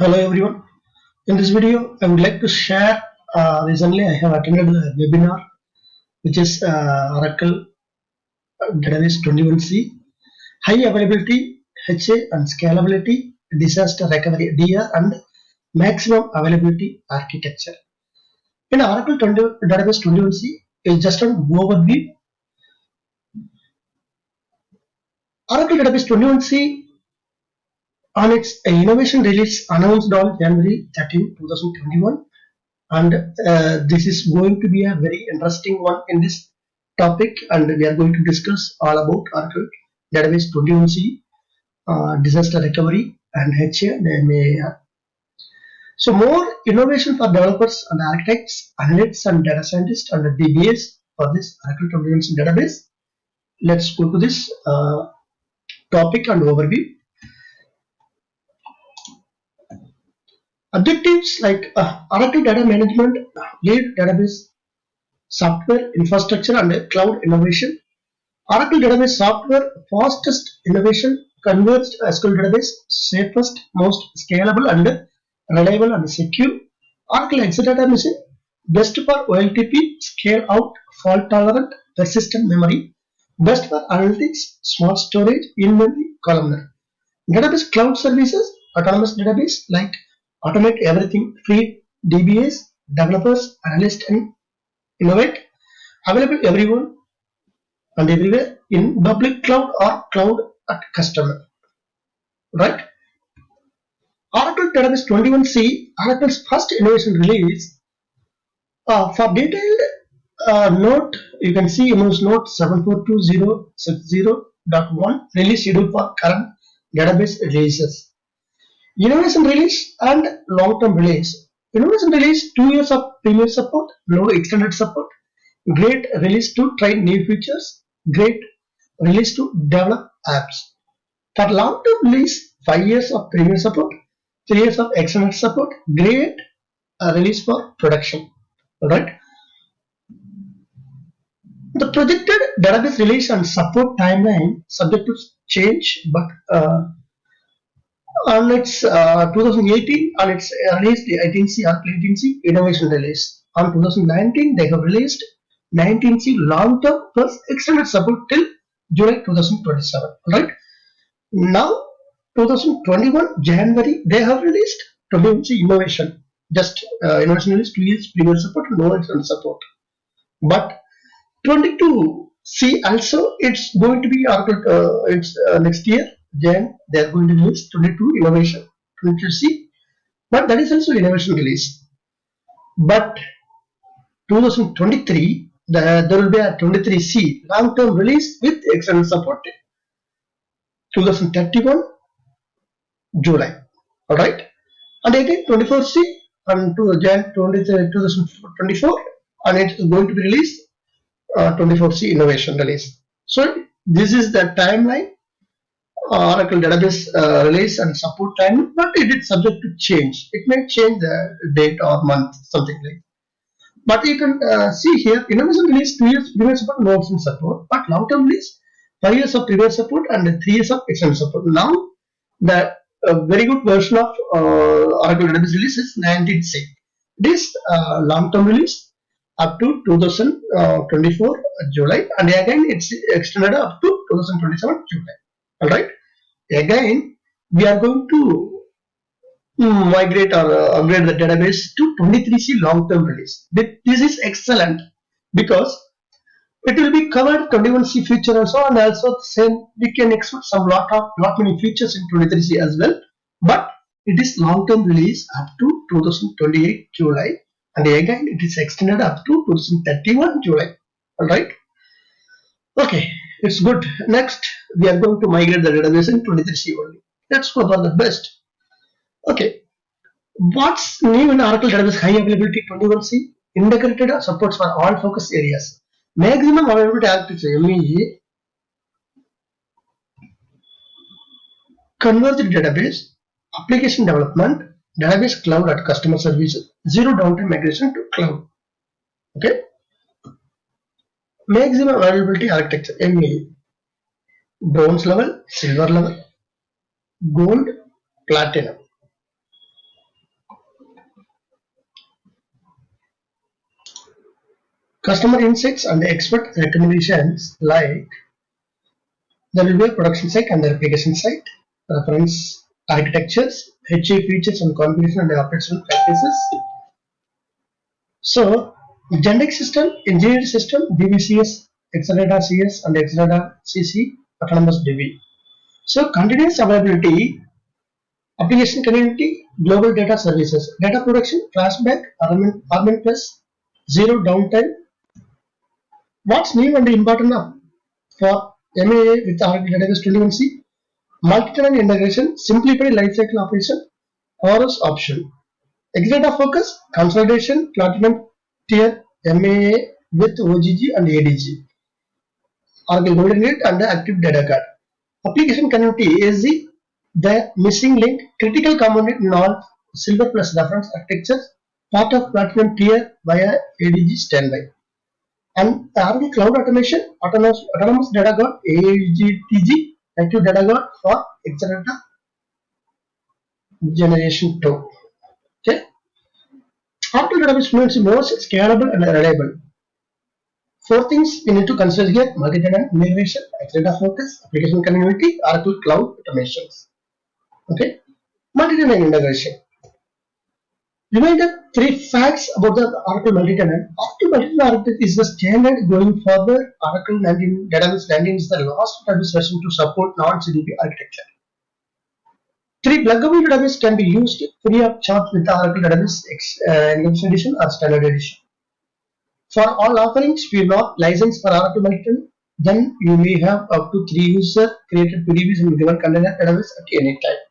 Hello everyone. In this video, I would like to share. Recently, I have attended a webinar which is Oracle Database 21C, High Availability HA and Scalability Disaster Recovery DR and Maximum Availability Architecture. In Oracle Database 21C is just an overview. Oracle Database 21C on its innovation release announced on January 13, 2021. And this is going to be a very interesting one in this topic, and we are going to discuss all about Oracle Database 21C, disaster recovery and HA and MAR. So more innovation for developers and architects, analysts and data scientists and DBAs for this Oracle 21C database. Let's go to this topic and overview. Objectives like Oracle Data Management, lead database software infrastructure and cloud innovation. Oracle database software fastest innovation, converged SQL database, safest, most scalable and reliable and secure. Oracle Exadata Machine, best for OLTP, scale out, fault tolerant, persistent memory, best for analytics, small storage, in-memory, columnar. Database cloud services, autonomous database like automate everything, free DBAs, developers, analysts and innovate, available everyone and everywhere in public cloud or cloud at customer. Right? Oracle Database 21C, Oracle's first innovation release. For detailed note, you can see image note 742060.1 release schedule for current database releases. Innovation release and long-term release. Innovation release 2 years of premier support, no extended support. Great release to try new features. Great release to develop apps. For long-term release, 5 years of premier support, 3 years of extended support. Great release for production. Alright. The projected database release and support timeline subject to change, but on its 2018 on its released the 18C or 18C innovation release. On 2019 they have released 19C long-term plus extended support till July 2027. Right now 2021 January they have released 21C innovation. Just innovation release 2 years premier support, no extended support. But 22C also it's going to be it's next year. Then they are going to release 22 innovation 22C, but that is also innovation release. But 2023 there will be a 23C long-term release with external support 2031 July. Alright, and again 24C and to Jan 2024 and it is going to be released 24C innovation release. So this is the timeline. Oracle database release and support time, but it is subject to change. It may change the date or month, something like. But you can see here, innovation release 2 years previous support, no option support, but long-term release 5 years of previous support and 3 years of extended support. Now the very good version of Oracle database release is 19C. This long-term release up to 2024 July, and again it's extended up to 2027 July. Alright, again we are going to migrate or upgrade the database to 23C long-term release. This is excellent because it will be covered 21C feature also, and also same we can expect some lot many features in 23C as well. But it is long-term release up to 2028 July, and again it is extended up to 2031 July. Alright. Okay, it's good. Next, we are going to migrate the database in 23C only. Let's go for the best. Okay, what's new in Oracle Database High Availability 21C? Integrated supports for all focus areas. Maximum Availability Architecture (MEA), Converged Database, Application Development, Database Cloud at Customer Services, Zero Downtime Migration to Cloud. Okay. Maximum Availability Architecture (MEA), bronze level, silver level, gold, platinum. Customer insights and expert recommendations, like there will be a production site and the application site, reference architectures, HA features and configuration and operational practices. So, generic system, engineered system, DBCS, Exadata CS and Exadata CC, autonomous DB. So, continuous availability, application community, global data services, data production, flashback, Armin plus, zero downtime. What's new and important for MAA with Oracle Database 21C? Multi-tenant integration, simplified lifecycle operation, ORS option. Exadata focus, consolidation, platinum tier MAA with OGG and ADG. Oracle Golden Gate and the Active Data Guard. Application connectivity AZ, the missing link, critical component in all silver plus reference architectures, part of platinum tier via ADG standby. And Oracle Cloud Automation, Autonomous Data Guard, AGTG, Active Data Guard for Exadata Generation 2. Okay. Oracle Database Fluency most scalable and reliable. Four things we need to consider here: multi-tenant integration, Exadata focus, application community, Oracle Cloud Automations. Okay. Multi-tenant integration. Reminder: three facts about the Oracle multi-tenant. Oracle multi-tenant is the standard going forward. Oracle 19 Database 19 is the last database version to support non-CDP architecture. Three pluggable database can be used free of charge with the Oracle Database Enhanced Edition or Standard Edition. For all offerings, if you are not licensed for Oracle multi-tenant, then you may have up to 3 user-created PDBs in given container database at any time.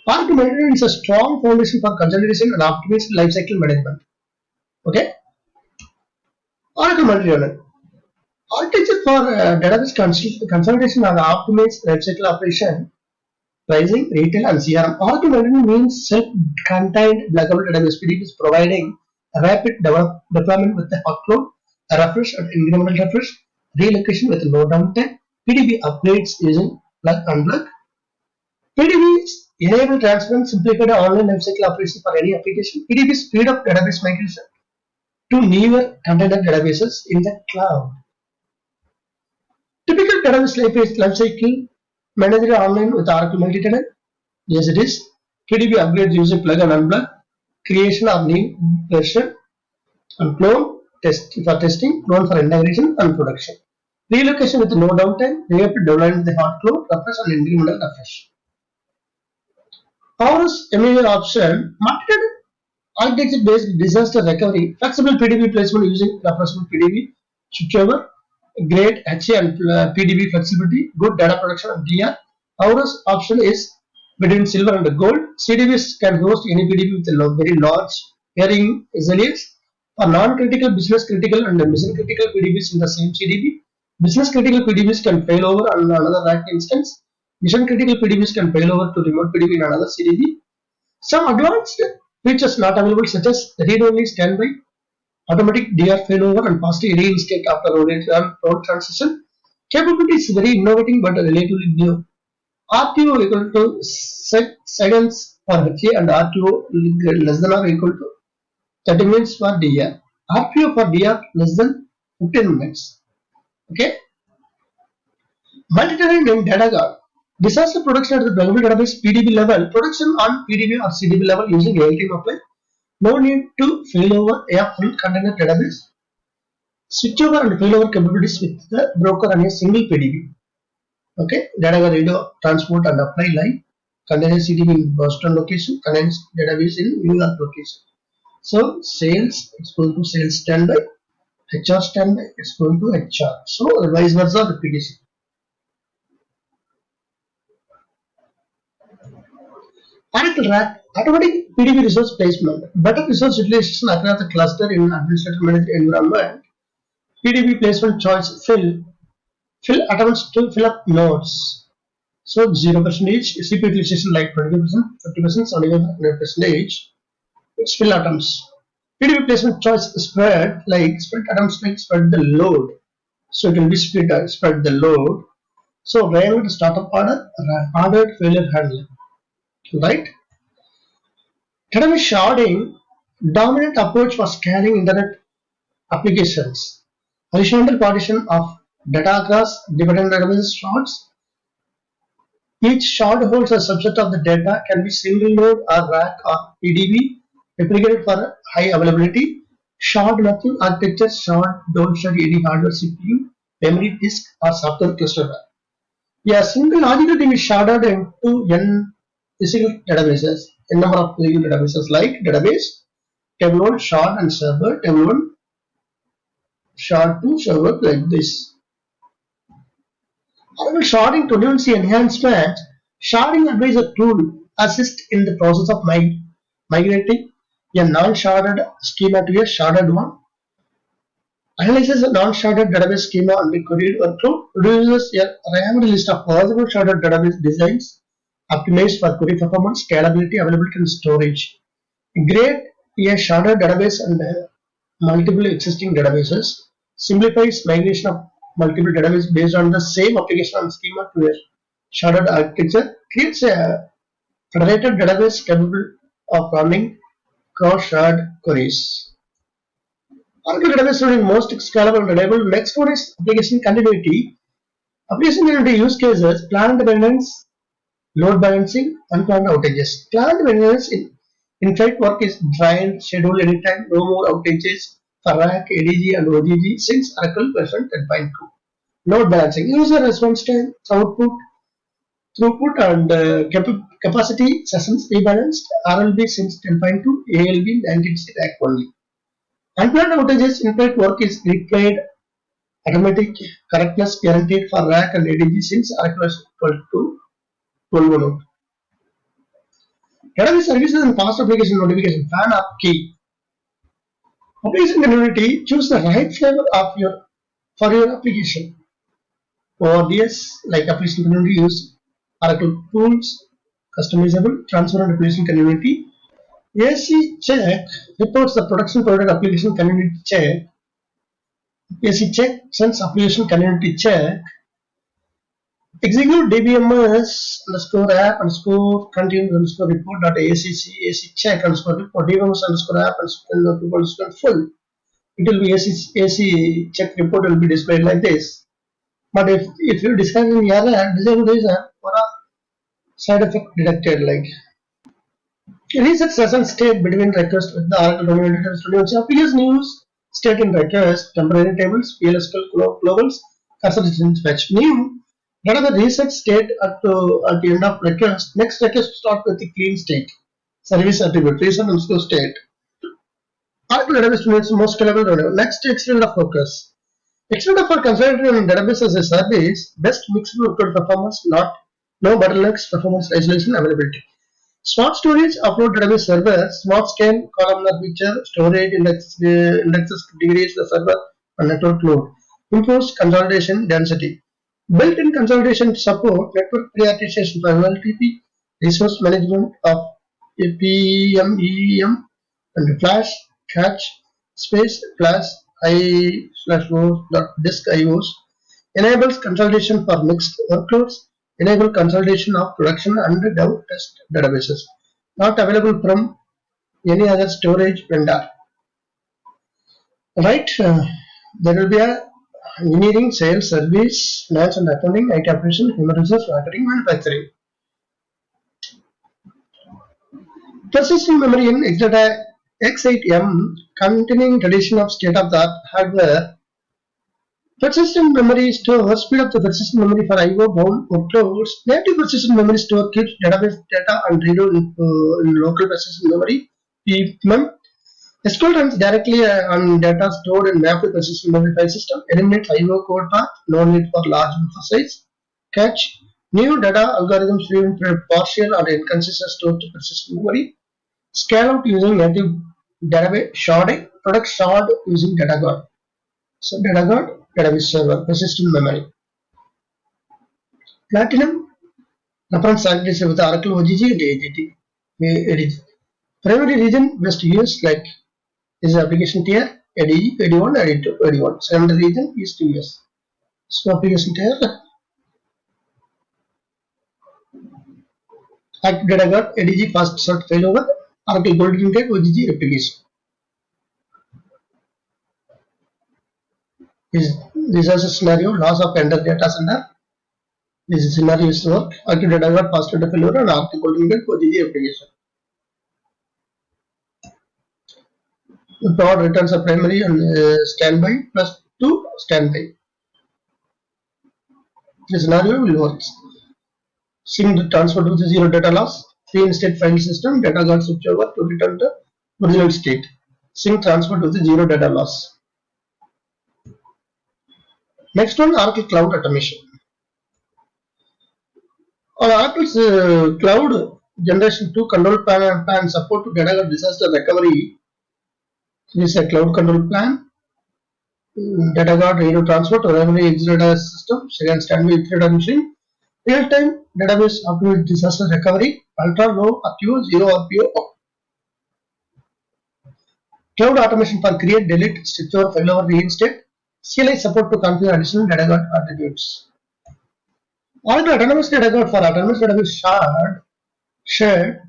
Oracle multi-tenant is a strong foundation for consolidation and optimized lifecycle management. Okay. Oracle multi-tenant. Architecture for database consolidation and optimized lifecycle operation, pricing, retail, and CRM. Oracle multi-tenant means self-contained pluggable database PDBs providing rapid deployment with the hot cloud, a refresh and incremental refresh, relocation with no downtime, PDB upgrades using plug and plug. PDBs enable transparent, simplified online lifecycle operation for any application. PDB speed up database migration to newer container databases in the cloud. Typical database lifecycle managed online with Oracle multi-tenant. Yes, it is. PDB upgrades using plug and unplug, creation of new version, and clone for testing, clone for integration and production. Relocation with no downtime, rapid development with the hot clone, refresh and incremental refresh. ORS MAA option, multi-tenant architecture based disaster recovery, flexible PDB placement using referenceable PDB, switchover, great HA and PDB flexibility, good data production and DR. ORS option is between silver and gold. CDBs can host any PDB with a very large hearing resilience. For non-critical, business critical and mission critical PDBs in the same CDB. Business critical PDBs can fail over on another rack instance. Mission critical PDBs can fail over to remote PDB in another CDB. Some advanced features not available such as read-only standby, automatic DR failover and fast reinstate after road transition. Capability is very innovating but relatively new. RTO equal to seconds for HA and RTO less than or equal to 30 minutes for DR. RPO for DR less than 15 minutes. Okay. Multi-tenant in data guard. Disaster production at the pluggable database PDB level. Production on PDB or CDB level using ALTM apply. No need to fail over a full container database. Switchover and failover capabilities with the broker on a single PDB. Okay. Data guard radio transport and apply live. Container CDB in Boston location. Container database in New York location. So sales is going to sales standby. HR standby is going to HR. So vice versa repetition. Oracle RAC, automatic PDB resource placement, better resource utilization across the cluster in administrator managed environment. PDB placement choice fill attempts to fill up nodes. So 0% CPU utilization like 20%, 50%, 75%. It's fill atoms. PDB placement choice spread like spread atoms like spread the load. So it will be spread the load. So random startup order, ordered failure handling. Right? Database sharding, dominant approach for scaling internet applications. Horizontal partition of data across different database shards. Each shard holds a subset of the data, can be single node or rack or PDB, replicated for high availability. Shard mapping architecture, shard don't share any hardware CPU, memory disk or software cluster. A single logical thing is sharded into n physical databases, n number of physical databases like database, table 1, shard and server, table 1, shard 2, server like this. However, sharding 21C enhancement, sharding advisor tool assists in the process of migrating a non-sharded schema to a sharded one, analyzes a non-sharded database schema and the queried workflow, produces a ranked list of possible sharded database designs optimized for query performance, scalability, availability, and storage. Create a sharded database and multiple existing databases, simplifies migration of multiple databases based on the same application and schema to a sharded architecture, creates a federated database capable of running cross-shard queries. Oracle database is most scalable and reliable. Next one is application continuity. Application continuity use cases, planned maintenance, load balancing, unplanned outages. Planned maintenance in fact work is drained, schedule anytime, no more outages for rack, ADG and OGG since Oracle version 10.2. Load balancing, user response time, throughput and capacity sessions rebalanced, RLB since 10.2, ALB 19 rack only. Unplanned outages, in fact work is replayed automatic correctness guaranteed for rack and ADG since Oracle version 12.1. Database services and fast application notification, fan up key. Application community, choose the right flavor of for your application. ODS, like application community, use Oracle tools, customizable, transparent application community. AC check reports the production provided application community check. AC check sends application community check. Execute DBMS underscore app underscore continuous underscore report dot ACC AC check underscore report DBMS underscore app underscore full. It will be AC check report will be displayed like this. But if you discuss in error, disable this for a side effect detected like reset session state between request with the Oracle domain database. Application use state in request, temporary tables, PLSQL globals, cursor distance fetch. New database reset state at the end of request. Next request start with the clean state. Service attribute reset underscore state. Oracle database units most scalable. Next extend of focus. Extend for consolidating database as a service, best mixed workload performance, no bottlenecks, performance isolation, availability. Smart storage, upload database server, smart scan, columnar feature, storage indexes degrees the server and network load. Improves consolidation density. Built-in consolidation support, network prioritization for LTP, resource management of APM, EEM, and flash, cache, space, flash, i/o.disk IOs. Enables consolidation for mixed workloads. Enable consolidation of production and dev test databases. Not available from any other storage vendor. Right? There will be a engineering, sales, service, finance and accounting, IT operation, human resource, marketing, manufacturing. Persistent memory in Exadata X8M containing tradition of state-of-the-art hardware. Persistent memory store speed up the persistent memory for IO bound workloads. Native persistent memory store keeps database data and read in local persistent memory. PMEM. SQL runs directly on data stored in mapped persistent memory file system. Eliminates IO code path. No need for large buffer size. Catch. New data algorithms leaving partial or inconsistent store to persistent memory. Scale out using native database sharding. Product shard using DataGuard. So DataGuard, database server, persistent memory. Platinum reference architecture with Oracle OGG and AGT. Primary region best used like is application tier ADE, AD1, AD2, AD1. Secondary region East US. So application tier Active DataGuard, ADG fast sort failover, Oracle Golden Gate, OGG replication. is disaster scenario, loss of entire data center. This scenario is work. Active data got passed to failure and Arctic holding it for the application. The pod returns a primary and standby plus 2 standby. The scenario will work. Sync transfer to the zero data loss. Reinstate file system. Data got switched over to return to original state. Sync transfer to the zero data loss. Next one, Oracle Cloud Automation. On Oracle's Cloud Generation 2 control plan support to data disaster recovery. This is a cloud control plan. Data guard radio transfer to memory exit data system. Second standby data machine. Real-time database optimized disaster recovery. Ultra low RTO, zero RPO. Cloud automation for create, delete, secure, failover, reinstate. CLI support to configure additional data guard attributes. Oracle Autonomous Data Guard for Autonomous Database shared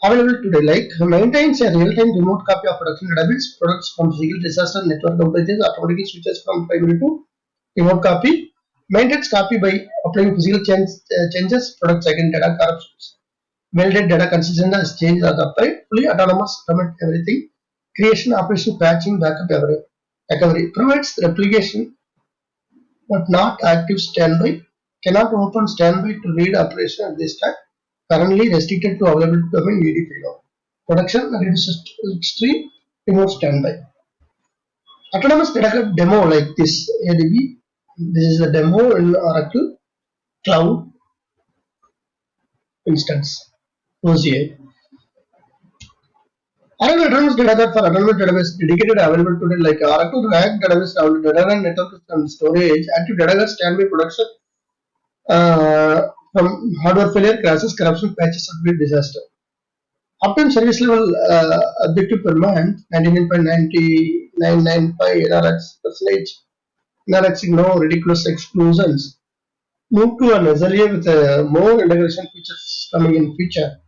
available today, like maintains a real-time remote copy of production database, products from single disaster network outages, automatically switches from primary to remote copy, maintains copy by applying physical changes, products against data corruptions, validated data consistent as changes are applied, fully autonomous, automate everything, creation, operation, patching, backup, recovery, provides replication but not active standby, cannot open standby to read operation at this time. Currently restricted to available domain ED payload. Production read stream remote standby. Autonomous data demo like this ADB. This is the demo in Oracle Cloud instance. OCA. Oracle Autonomous Data Guard for Autonomous Database dedicated available today like Oracle RAG database data and network and storage. Active data guard standby production. From hardware failure, crashes, corruption, patches, upgrade, disaster. Uptime service level objective per month 99.9995 NRX percentage. NRX no ridiculous exclusions. Move to an SLA with more integration features coming in future.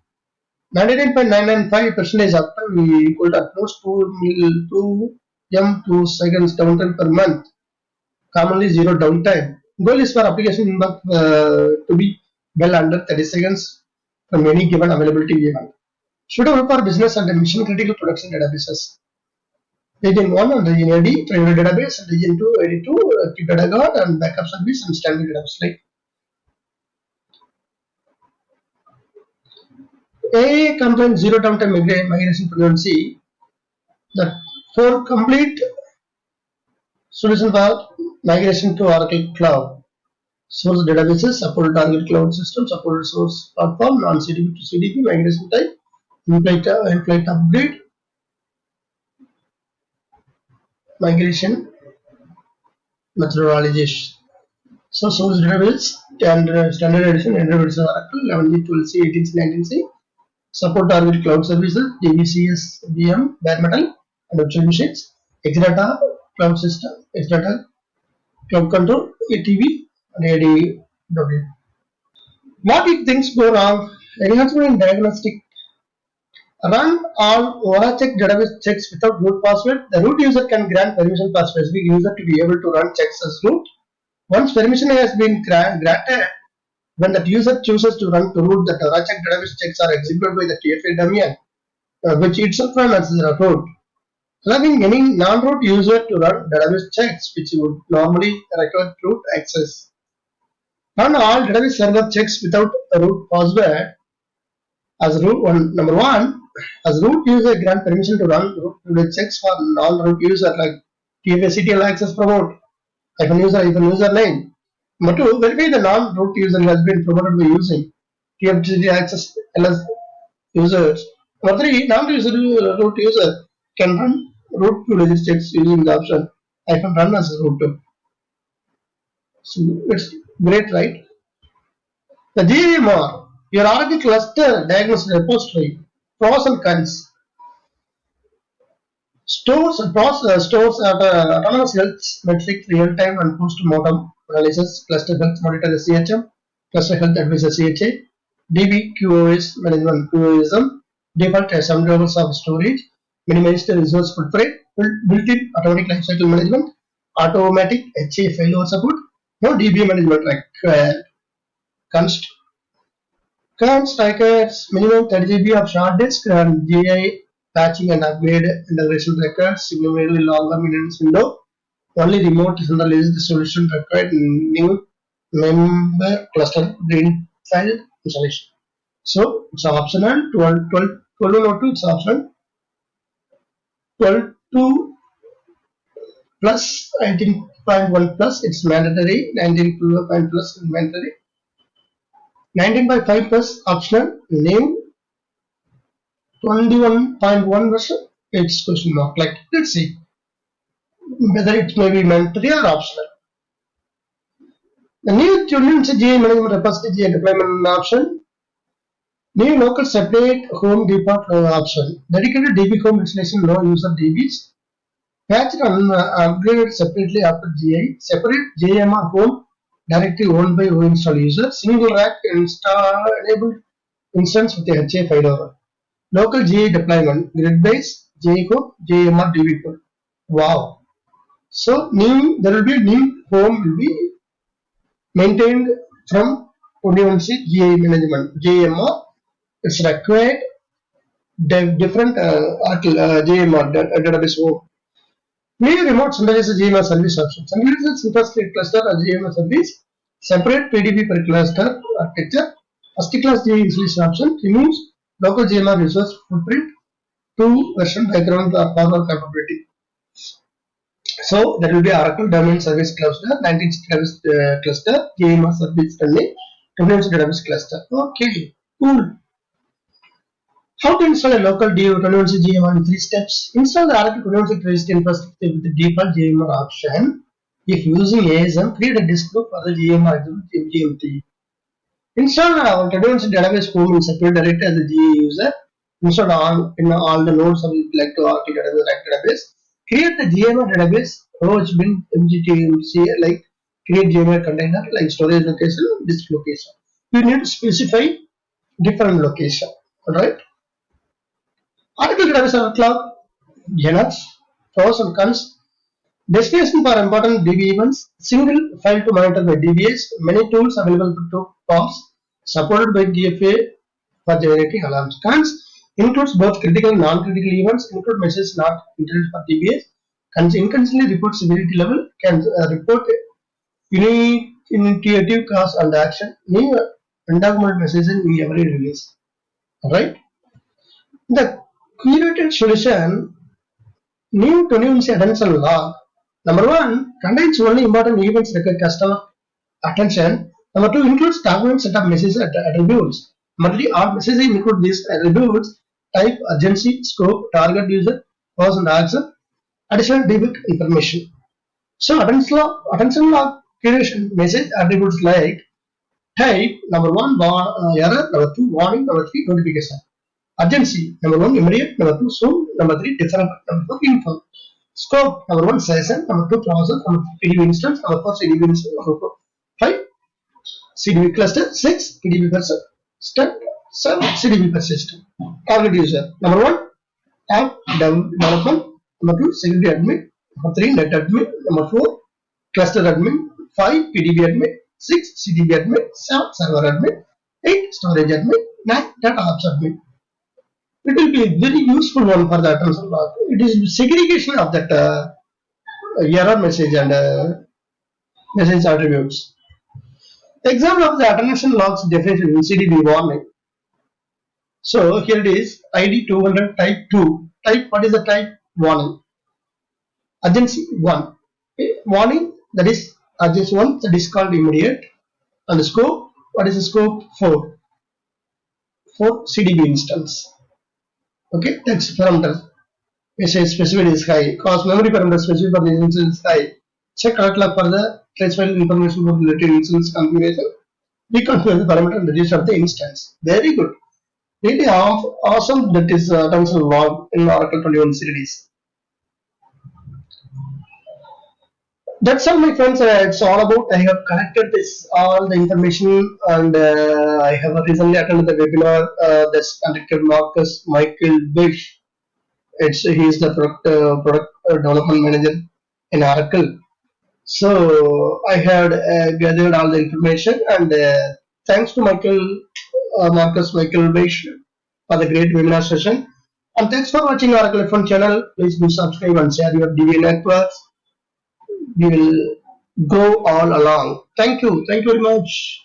99.995 percentage uptime we equal to at most 2 m2 seconds downtime per month. Commonly zero downtime. Goal is for application to be well under 30 seconds from any given availability event. Suitable for business and mission critical production databases. Region 1 and Region AD, primary database, and Region 2, AD2, active data guard, and backup service and standard database. Like A compliant zero downtime migration frequency. The 4 complete solution for migration to Oracle Cloud. Source databases, support target cloud system, support source platform, non-CDP to CDP, migration type, in-flight upgrade, migration methodologies. So source database, standard edition, Android version Oracle, 11G, 12C, 18C, 19C, support target cloud services, DBCS, VM, bare metal, and virtual machines, Exadata, cloud system, Exadata, cloud control, ATV, and ADW. What if things go wrong? Enhancement in diagnostic. Run all ORAcheck database checks without root password. The root user can grant permission for specific user to be able to run checks as root. Once permission has been granted, when that user chooses to run to root, the ORAcheck database checks are executed by the TFA daemon, which itself runs as a root. Allowing any non-root user to run database checks, which would normally require root access. Run all database server checks without a root password. As root one, number one, as root user grant permission to run root checks for non-root user like TFA-CTL access promote -user-username. Number two, verify the non-root user has been promoted by using TFA-CTL access ls users. Number three, non-root user can run root privilege checks using the option -run as root. So it's great, right? The GMR, your Oracle cluster diagnostic repository, pros and cons. Stores autonomous health metric real-time and post-mortem analysis, cluster health monitor CHM, cluster health advisor CHA, DB QoS management QoSM, default some levels of storage, minimize the resource footprint, built-in automatic lifecycle management, automatic HA failover support. No DB management required. Const records minimum 30 GB of short disk and GI patching and upgrade integration records. Significantly longer maintenance window. Only remote centralized solution required new member cluster green file installation. So it's optional. 1202 it's optional. 12.2 plus 19.1 plus it's mandatory. 19.1 plus mandatory. 19.5 plus optional. Name 21.1 version. It's question mark. Like let's see whether it may be mandatory or optional. The new Tunisia GA management repository GA deployment option. New local separate home default option. Dedicated DB home installation, no user DBs. Patched and upgraded separately after GI. Separate JMR home directly owned by install user. Single rack install enabled instance with a HA failover. Local GI deployment. Grid base, GI home, JMR DB code. Wow. So there will be new home will be maintained from 21C GI management. JMR is required different JMR database home. New remote centralized JMR service option. Centralized superstate cluster or JMR service. Separate PDB per cluster architecture. First class GI installation option removes local JMR resource footprint to version background or forward capability. So that will be Oracle Domain Service Cluster, 19 Database Cluster, JMR Service Running, Database Cluster. Okay, cool. How to install a local T21C JMR in 3 steps? Install the Oracle 21C Traced infrastructure with the default JMR option. If using ASM, create a disk group for the JMR GMT. Install our 21C database home in separate directory as a GA user. Install in all the nodes of like to Oracle database. Create the JMR database, OHBin MGTMC, like create JMR container like storage location, disk location. You need to specify different location. Alright. Oracle database cloud, enough, pros and cons. Destination for important DB events, single file to monitor by DBAs, many tools available to POPs, supported by DFA for generating alarms. Cons includes both critical and non-critical events, include messages not intended for DBAs, inconsistently report severity level, can report initiative cause and action, new undocumented messaging in every release. Alright? The curated solution, new 21C attention log. Number 1 contains only important events require customer attention. Number 2 includes document set of message attributes. Number 3 all messages include these attributes: type, urgency, scope, target user, cause and action, additional debug information. So attention log curation message attributes like type, number 1 error, number 2 warning, number 3 notification. Urgency, number 1 immediate, number 2 soon, number 3 different, number 4 info. Scope, number 1 session, number 2 process, number 3 PDB instance, number 4 CDB instance, number 5 CDB cluster, 6 PDB per step, 7 CDB per system. Target user, number 1 app development, number 2 security admin, number 3 net admin, number 4 cluster admin, 5 PDB admin, 6 CDB admin, 7 server admin, 8 storage admin, 9 data ops admin. It will be a very useful one for the attention log. It is segregation of that error message and message attributes. Example of the attention logs definition in CDB warning. So here it is, ID 200 type 2. Type, what is the type? Warning. Urgency 1. Warning, that is urgency 1, that is called immediate. And the scope, what is the scope? 4. 4 CDB instance. Okay, text parameter message specified is high. Cause memory parameter specified for the instance is high. Check alert log for the trace file information for related instance configuration. Reconfigure the parameter and register of the instance. Very good. Really awesome. That is attention log in Oracle 21C release. That's all, my friends. It's all about. I have collected this all the information, and I have recently attended the webinar. That's conducted Marcus Michael Bish. He is the product development manager in Oracle. So I had gathered all the information, and thanks to Marcus Michael Beish for the great webinar session. And thanks for watching Oracle F1 channel. Please do subscribe and share your DV networks. We will go all along. Thank you. Thank you very much.